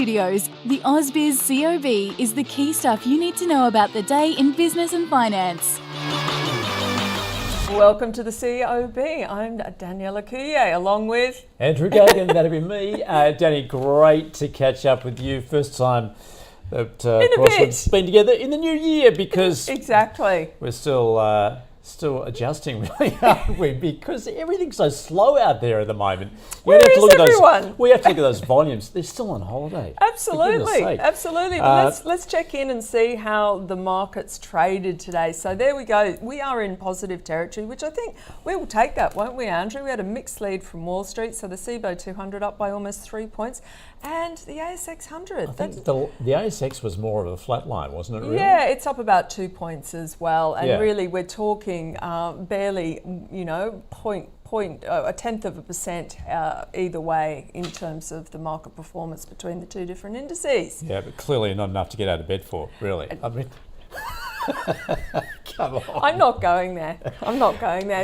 Studios, the ausbiz COB is the key stuff you need to know about the day in business and finance. Welcome to the COB. I'm Daniela Coulier, along with Andrew Gagan, that'll be me. Danny, great to catch up with you. First time that we've been together in the new year, because exactly we're still adjusting, really, aren't we? Because everything's so slow out there at the moment. Where is everyone? We have to look at those volumes. They're still on holiday. Absolutely, absolutely. But let's check in and see how the market's traded today. So there we go. We are in positive territory, which I think we will take that, won't we, Andrew? We had a mixed lead from Wall Street. So the CBO 200 up by almost 3 points, and the ASX 100. I think the ASX was more of a flat line, wasn't it? Really? Yeah, it's up about 2 points as well. And really, we're talking barely, a tenth of a percent either way in terms of the market performance between the two different indices. Yeah, but clearly not enough to get out of bed for, really. I mean, come on. I'm not going there.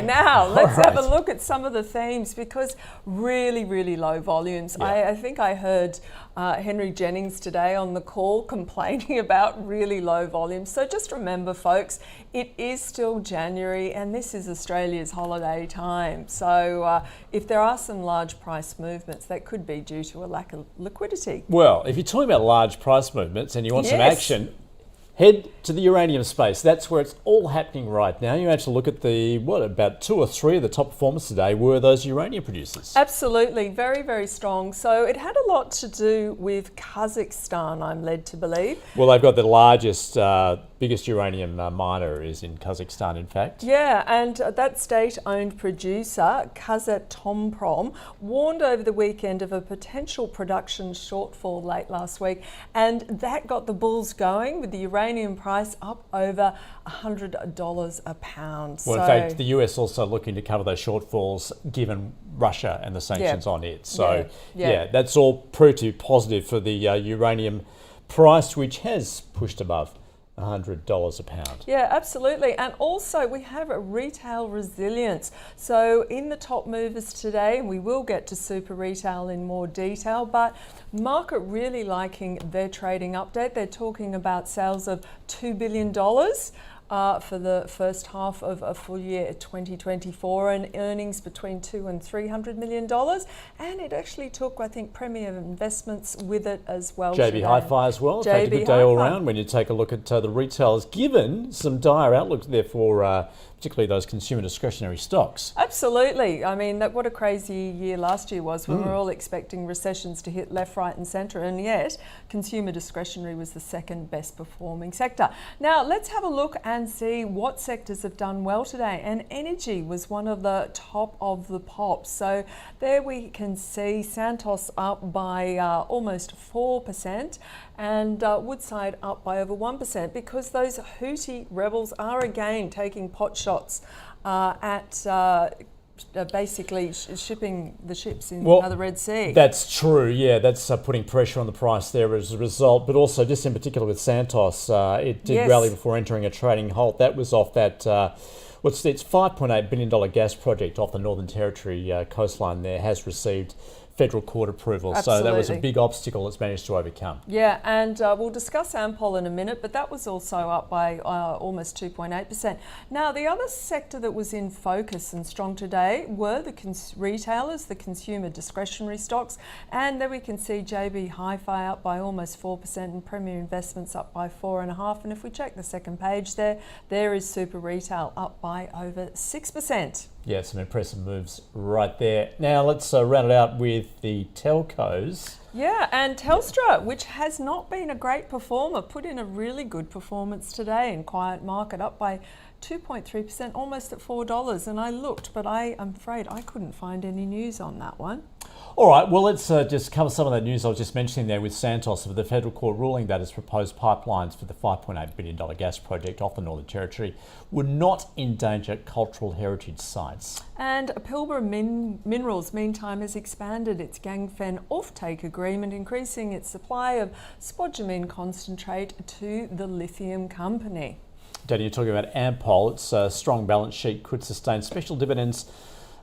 Now, let's have a look at some of the themes, because really, really low volumes. Yeah. I think I heard Henry Jennings today on the call complaining about really low volumes. So just remember, folks, it is still January and this is Australia's holiday time. So if there are some large price movements, that could be due to a lack of liquidity. Well, if you're talking about large price movements and you want some action, head to the uranium space. That's where it's all happening right now. You have to look at about 2 or 3 of the top performers today were those uranium producers. Absolutely, very, very strong. So it had a lot to do with Kazakhstan, I'm led to believe. Well, they've got the largest, biggest uranium miner is in Kazakhstan, in fact. Yeah, and that state-owned producer, Kazatomprom, warned over the weekend of a potential production shortfall late last week, and that got the bulls going, with the uranium price up over $100 a pound. Well, in fact, the US also looking to cover those shortfalls given Russia and the sanctions on it. So, that's all proved to be positive for the uranium price, which has pushed above $100 a pound. Yeah, absolutely. And also we have a retail resilience. So in the top movers today, and we will get to super retail in more detail, but market really liking their trading update. They're talking about sales of $2 billion for the first half of a full year 2024, and earnings between $200 and $300 million. And it actually took, I think, Premier Investments with it as well. JB HiFi as well. In fact, a good day all round when you take a look at the retailers, given some dire outlooks there for particularly those consumer discretionary stocks. Absolutely. I mean, what a crazy year last year was, when we were all expecting recessions to hit left, right and centre, and yet consumer discretionary was the second best performing sector. Now, let's have a look and see what sectors have done well today. And energy was one of the top of the pops. So there we can see Santos up by almost 4%, and Woodside up by over 1%, because those Houthi rebels are again taking pot shots at basically shipping the ships in the Red Sea. That's true, yeah. That's putting pressure on the price there as a result. But also, just in particular with Santos, it did rally before entering a trading halt. That was off that, it's $5.8 billion gas project off the Northern Territory coastline there, has received federal court approval. Absolutely. So that was a big obstacle it's managed to overcome. Yeah, and we'll discuss Ampol in a minute, but that was also up by almost 2.8%. Now, the other sector that was in focus and strong today were the retailers, the consumer discretionary stocks, and there we can see JB HiFi up by almost 4% and Premier Investments up by 4.5%. And if we check the second page there is super retail up by over 6%. Yeah, some impressive moves right there. Now let's round it out with the telcos. Yeah, and Telstra, which has not been a great performer, put in a really good performance today in quiet market, up by 2.3%, almost at $4. And I looked, but I'm afraid I couldn't find any news on that one. All right, well, let's just cover some of that news I was just mentioning there with Santos, of the federal court ruling that has proposed pipelines for the $5.8 billion gas project off the Northern Territory would not endanger cultural heritage sites. And Pilbara Minerals, meantime, has expanded its Gangfen offtake agreement, increasing its supply of spodumene concentrate to the lithium company. Danny, you're talking about Ampol. Its strong balance sheet could sustain special dividends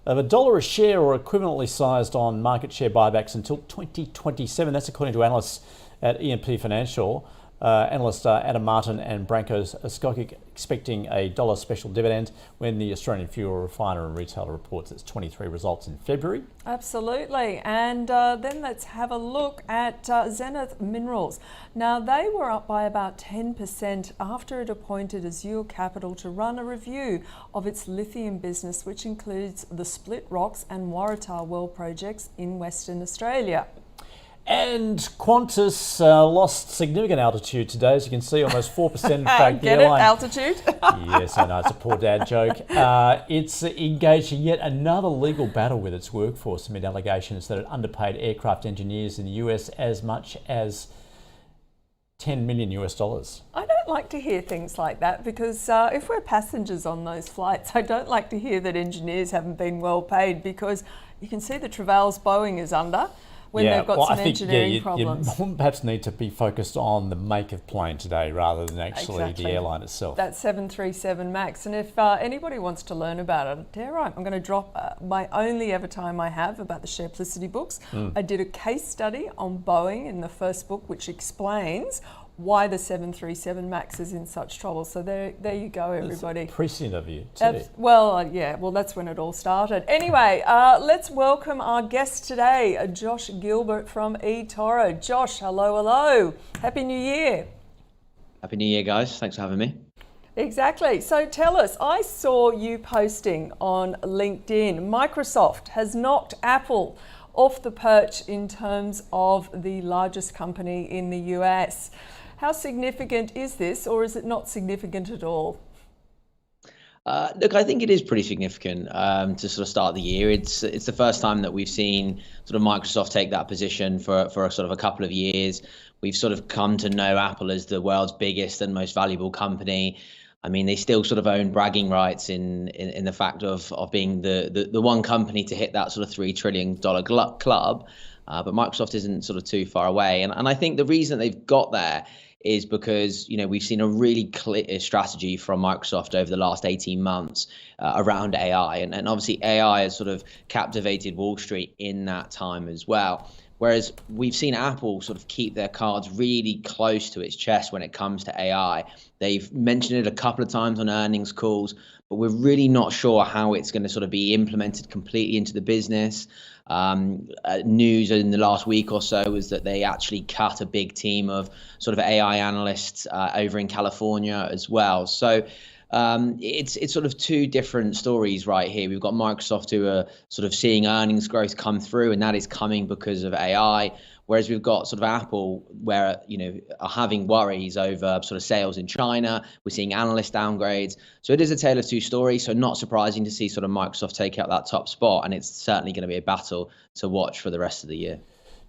of $1 a share or equivalently sized on market share buybacks until 2027. That's according to analysts at E&P Financial. Analyst Adam Martin and Branko's Skokic expecting a $1 special dividend when the Australian fuel refiner and retailer reports its 23 results in February. Absolutely. And then let's have a look at Zenith Minerals. Now, they were up by about 10% after it appointed Azure Capital to run a review of its lithium business, which includes the Split Rocks and Waratah well projects in Western Australia. And Qantas lost significant altitude today, as you can see, almost 4%. In fact, Get it? Altitude? Yes, I know, it's a poor dad joke. It's engaged in yet another legal battle with its workforce amid allegations that it underpaid aircraft engineers in the US as much as $10 million. I don't like to hear things like that because if we're passengers on those flights, I don't like to hear that engineers haven't been well paid, because you can see the travails Boeing is under when they've got some engineering problems. You perhaps need to be focused on the make of plane today rather than actually the airline itself. That 737 MAX. And if anybody wants to learn about it, I'm going to drop my only ever time I have about the Shareplicity books. I did a case study on Boeing in the first book, which explains why the 737 MAX is in such trouble. So there you go, everybody. It's prescient of you too. Well, that's when it all started. Anyway, let's welcome our guest today, Josh Gilbert from eToro. Josh, hello. Happy New Year. Happy New Year, guys. Thanks for having me. Exactly. So tell us, I saw you posting on LinkedIn, Microsoft has knocked Apple off the perch in terms of the largest company in the US. How significant is this, or is it not significant at all? Look, I think it is pretty significant to sort of start the year. It's the first time that we've seen sort of Microsoft take that position for a sort of a couple of years. We've sort of come to know Apple as the world's biggest and most valuable company. I mean, they still sort of own bragging rights in the fact of being the one company to hit that sort of $3 trillion club. But Microsoft isn't sort of too far away. And I think the reason they've got there is because, we've seen a really clear strategy from Microsoft over the last 18 months around AI. And obviously AI has sort of captivated Wall Street in that time as well. Whereas we've seen Apple sort of keep their cards really close to its chest when it comes to AI. They've mentioned it a couple of times on earnings calls, but we're really not sure how it's going to sort of be implemented completely into the business. News in the last week or so was that they actually cut a big team of sort of AI analysts over in California as well. So it's sort of two different stories right here. We've got Microsoft who are sort of seeing earnings growth come through, and that is coming because of AI. Whereas we've got sort of Apple, where are having worries over sort of sales in China. We're seeing analyst downgrades. So it is a tale of two stories. So not surprising to see sort of Microsoft take out that top spot, and it's certainly going to be a battle to watch for the rest of the year.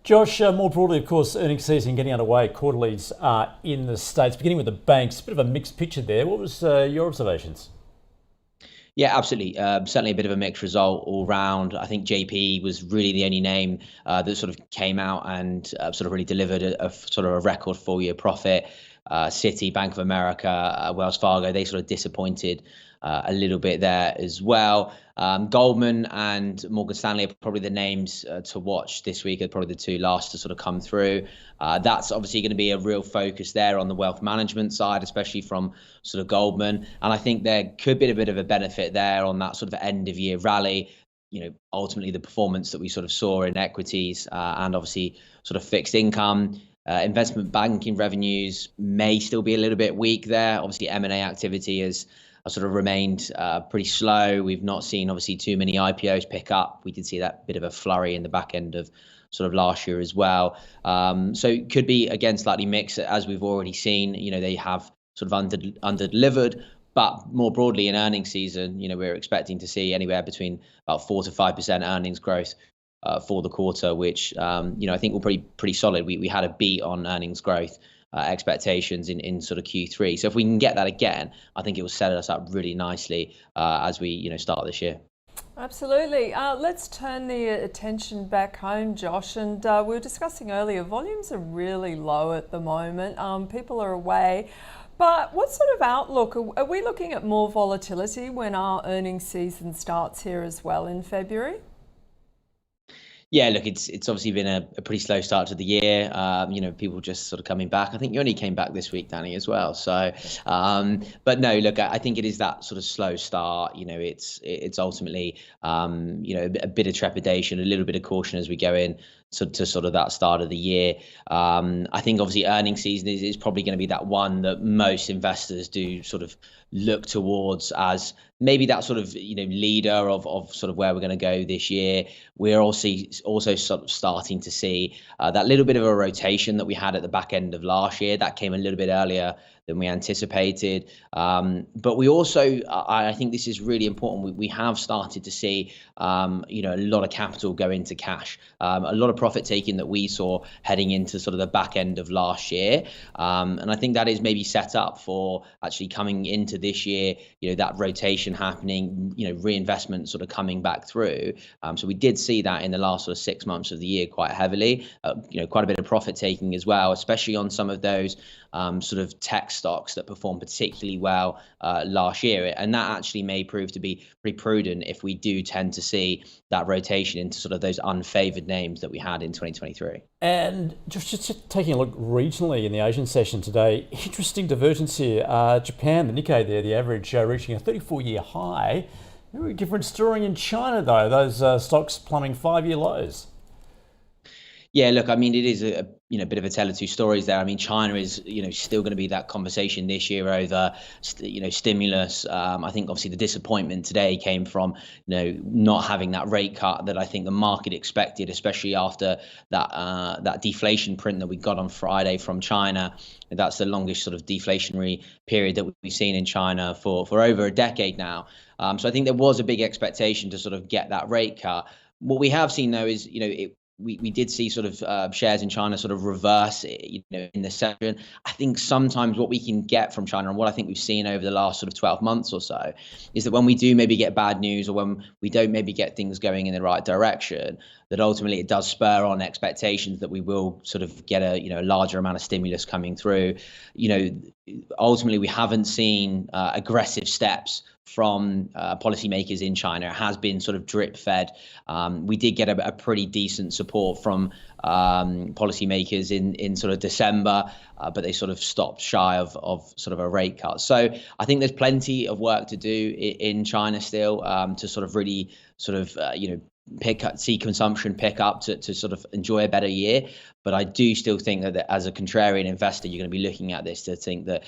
Josh, more broadly, of course, earnings season getting underway. Quarterlies in the States, beginning with the banks. A bit of a mixed picture there. What was your observations? Yeah, absolutely. Certainly a bit of a mixed result all round. I think JP was really the only name that sort of came out and sort of really delivered a sort of a record full-year profit. Citi, Bank of America, Wells Fargo, they sort of disappointed a little bit there as well. Goldman and Morgan Stanley are probably the names to watch this week, are probably the two last to sort of come through. That's obviously going to be a real focus there on the wealth management side, especially from sort of Goldman. And I think there could be a bit of a benefit there on that sort of end of year rally. Ultimately the performance that we sort of saw in equities and obviously sort of fixed income. Investment banking revenues may still be a little bit weak there. Obviously M&A activity has sort of remained pretty slow. We've not seen obviously too many IPOs pick up. We did see that bit of a flurry in the back end of sort of last year as well. So it could be again slightly mixed, as we've already seen. They have sort of under delivered, but more broadly in earnings season, we're expecting to see anywhere between about 4 to 5% earnings growth for the quarter, which I think will pretty solid. We had a beat on earnings growth expectations in sort of Q3. So if we can get that again, I think it will set us up really nicely as we start this year. Absolutely. Let's turn the attention back home, Josh. And we were discussing earlier, volumes are really low at the moment. People are away. But what sort of outlook? Are we looking at more volatility when our earnings season starts here as well in February? Yeah, look, it's obviously been a pretty slow start to the year. People just sort of coming back. I think you only came back this week, Danny, as well. So, but no, look, I think it is that sort of slow start. It's ultimately, a bit of trepidation, a little bit of caution as we go in to sort of that start of the year. I think obviously earnings season is probably going to be that one that most investors do sort of look towards as maybe that sort of leader of sort of where we're going to go this year. We're also sort of starting to see that little bit of a rotation that we had at the back end of last year. That came a little bit earlier than we anticipated. But we also, I think this is really important. We have started to see, a lot of capital go into cash, a lot of profit taking that we saw heading into sort of the back end of last year. And I think that is maybe set up for actually coming into this year, that rotation happening, reinvestment sort of coming back through. So we did see that in the last sort of 6 months of the year quite heavily, quite a bit of profit taking as well, especially on some of those sort of tech stocks that performed particularly well last year. And that actually may prove to be pretty prudent if we do tend to see that rotation into sort of those unfavored names that we had in 2023. And just taking a look regionally in the Asian session today, interesting divergence here. Japan, the Nikkei there, the average reaching a 34-year high. Very different story in China though, those stocks plumbing 5-year lows. Yeah, look, I mean, it is a bit of a tale of two stories there. I mean, China is still going to be that conversation this year over stimulus. I think obviously the disappointment today came from not having that rate cut that I think the market expected, especially after that deflation print that we got on Friday from China. That's the longest sort of deflationary period that we've seen in China for over a decade now. So I think there was a big expectation to sort of get that rate cut. What we have seen though is we did see sort of shares in China sort of reverse, in the session. I think sometimes what we can get from China and what I think we've seen over the last sort of 12 months or so is that when we do maybe get bad news or when we don't maybe get things going in the right direction, that ultimately it does spur on expectations that we will sort of get a larger amount of stimulus coming through. Ultimately we haven't seen aggressive steps from policymakers in China. It has been sort of drip fed. We did get a pretty decent support from policymakers in sort of December, but they sort of stopped shy of sort of a rate cut. So I think there's plenty of work to do in China still to sort of really sort of see consumption pick up to sort of enjoy a better year. But I do still think that as a contrarian investor, you're going to be looking at this to think that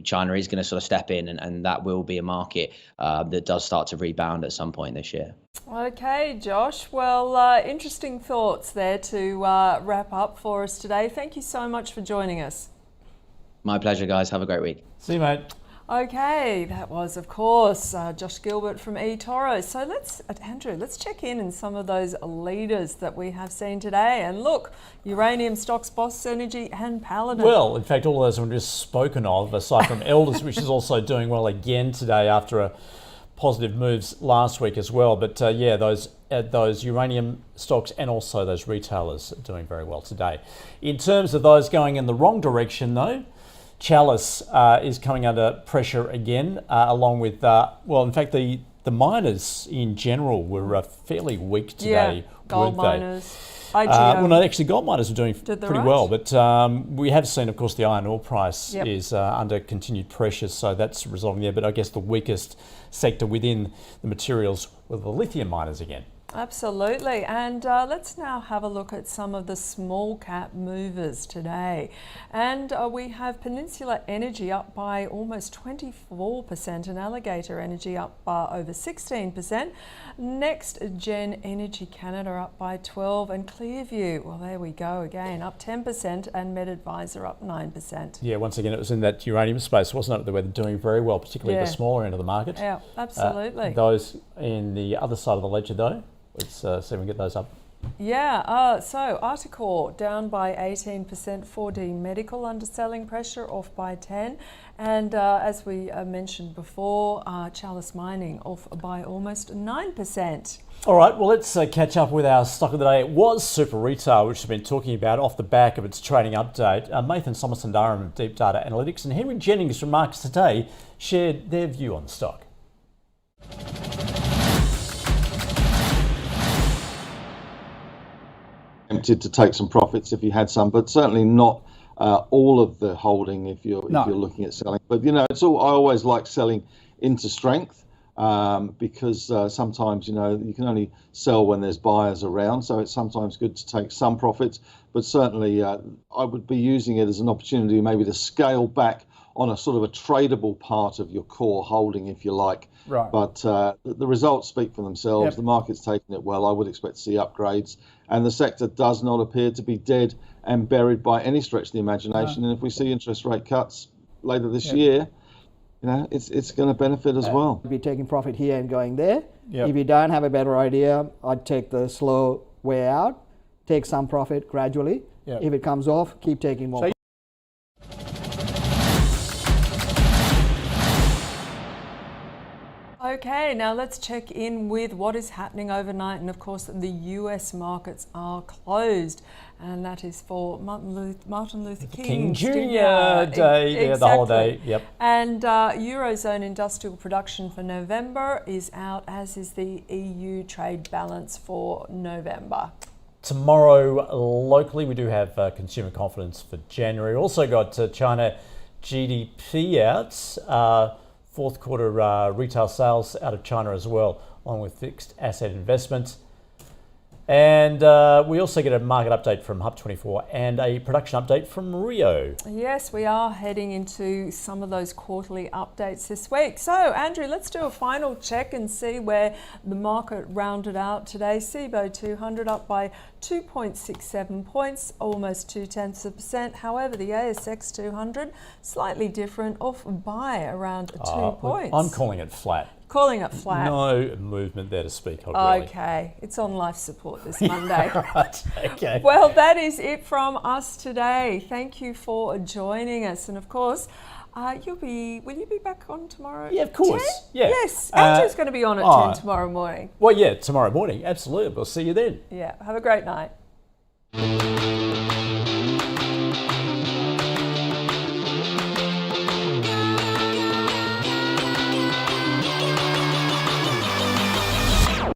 China is going to sort of step in and that will be a market that does start to rebound at some point this year. Okay, Josh. Well, interesting thoughts there to wrap up for us today. Thank you so much for joining us. My pleasure, guys. Have a great week. See you, mate. Okay, that was, of course, Josh Gilbert from eToro. So Andrew, let's check in some of those leaders that we have seen today. And look, Uranium stocks, Boss Energy and Paladin. Well, in fact, all of those were just spoken of, aside from Elders, which is also doing well again today after a positive moves last week as well. But those uranium stocks and also those retailers are doing very well today. In terms of those going in the wrong direction, though, Chalice is coming under pressure again, along with, in fact, the miners in general were fairly weak today. Yeah, gold miners. Actually, gold miners are doing pretty right? well, but we have seen, of course, the iron ore price is under continued pressure, so that's resolving there. But I guess the weakest sector within the materials were the lithium miners again. Absolutely. And let's now have a look at some of the small cap movers today. And we have Peninsula Energy up by almost 24% and Alligator Energy up by over 16%. Next Gen Energy Canada up by 12% and Clearview, well, there we go again, up 10% and MedAdvisor up 9%. Yeah, once again, it was in that uranium space, wasn't it? They were doing very well, particularly at the smaller end of the market. Yeah, absolutely. Those in the other side of the ledger, though, let's see if we can get those up. Yeah, so Articore down by 18%, 4D Medical under selling pressure, off by 10%. And as we mentioned before, Chalice Mining off by almost 9%. All right, well, let's catch up with our stock of the day. It was Super Retail, which we've been talking about off the back of its trading update. Nathan Somersundaram of Deep Data Analytics and Henry Jennings from Markets Today shared their view on the stock. tempted to take some profits if you had some, but certainly not all of the holding if you're looking at selling. But I always like selling into strength because sometimes you can only sell when there's buyers around. So it's sometimes good to take some profits, but certainly I would be using it as an opportunity maybe to scale back on a sort of a tradable part of your core holding, if you like. Right. But the results speak for themselves. Yep. The market's taken it well. I would expect to see upgrades, and the sector does not appear to be dead and buried by any stretch of the imagination. And if we see interest rate cuts later this year, it's going to benefit as well. Be taking profit here and going there. Yep. If you don't have a better idea, I'd take the slow way out, take some profit gradually. Yep. If it comes off, keep taking more. Okay, now let's check in with what is happening overnight. And of course, the US markets are closed. And that is for Martin Luther King Jr. Day, the holiday. Yep. And Eurozone industrial production for November is out, as is the EU trade balance for November. Tomorrow, locally, we do have consumer confidence for January. Also got China GDP out. Fourth quarter retail sales out of China as well, along with fixed asset investment. And we also get a market update from Hub24 and a production update from Rio. Yes, we are heading into some of those quarterly updates this week. So, Andrew, let's do a final check and see where the market rounded out today. CBO 200 up by 2.67 points, almost 0.2%. However, the ASX 200 slightly different, off by around 2 points. I'm calling it flat. Calling it flat. No movement there to speak of, really. Okay, it's on life support this Monday. Right, okay. Well, that is it from us today. Thank you for joining us. And of course, will you be back on tomorrow? Yeah, of course. 10? Yeah. Yes, Andrew's going to be on at 10 tomorrow morning. Well, yeah, tomorrow morning. Absolutely. We'll see you then. Yeah, have a great night.